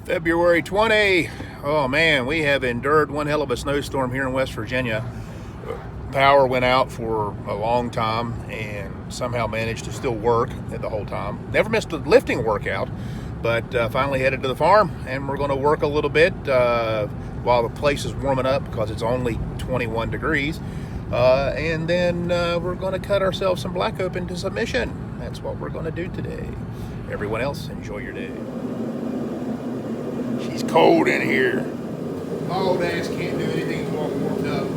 February 20. Oh man, we have endured one hell of a snowstorm here in West Virginia. Power went out for a long time and somehow managed to still work the whole time. Never missed a lifting workout, but finally headed to the farm and we're going to work a little bit while the place is warming up because it's only 21 degrees. And then we're going to cut ourselves some black oak to submission. That's what we're going to do today. Everyone else, enjoy your day. She's cold in here. My old ass can't do anything until I'm warmed up.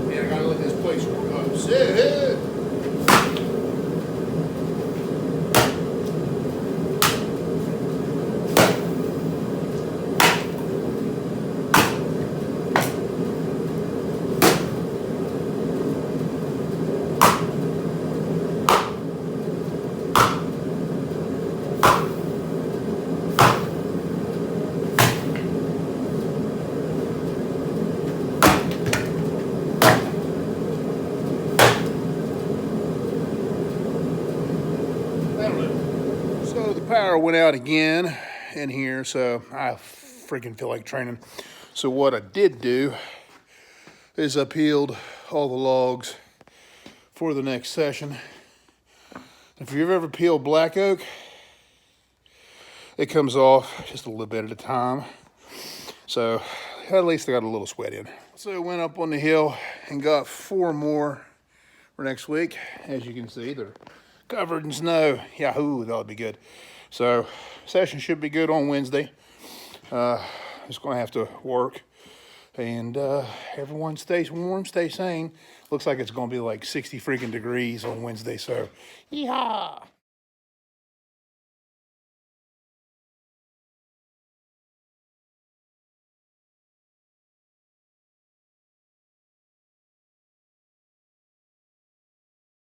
Man, I gotta let this place warm up. Sit. So the power went out again in here, so I freaking feel like training. So what I did do is I peeled all the logs for the next session. If you've ever peeled black oak, it comes off just a little bit at a time. So at least I got a little sweat in. So I went up on the hill and got 4 more for next week. As you can see, they're covered in snow. Yahoo, that'll be good. So session should be good on Wednesday. Just gonna have to work, and everyone stays warm, stay sane. Looks like it's gonna be like 60 freaking degrees on Wednesday, so yeehaw.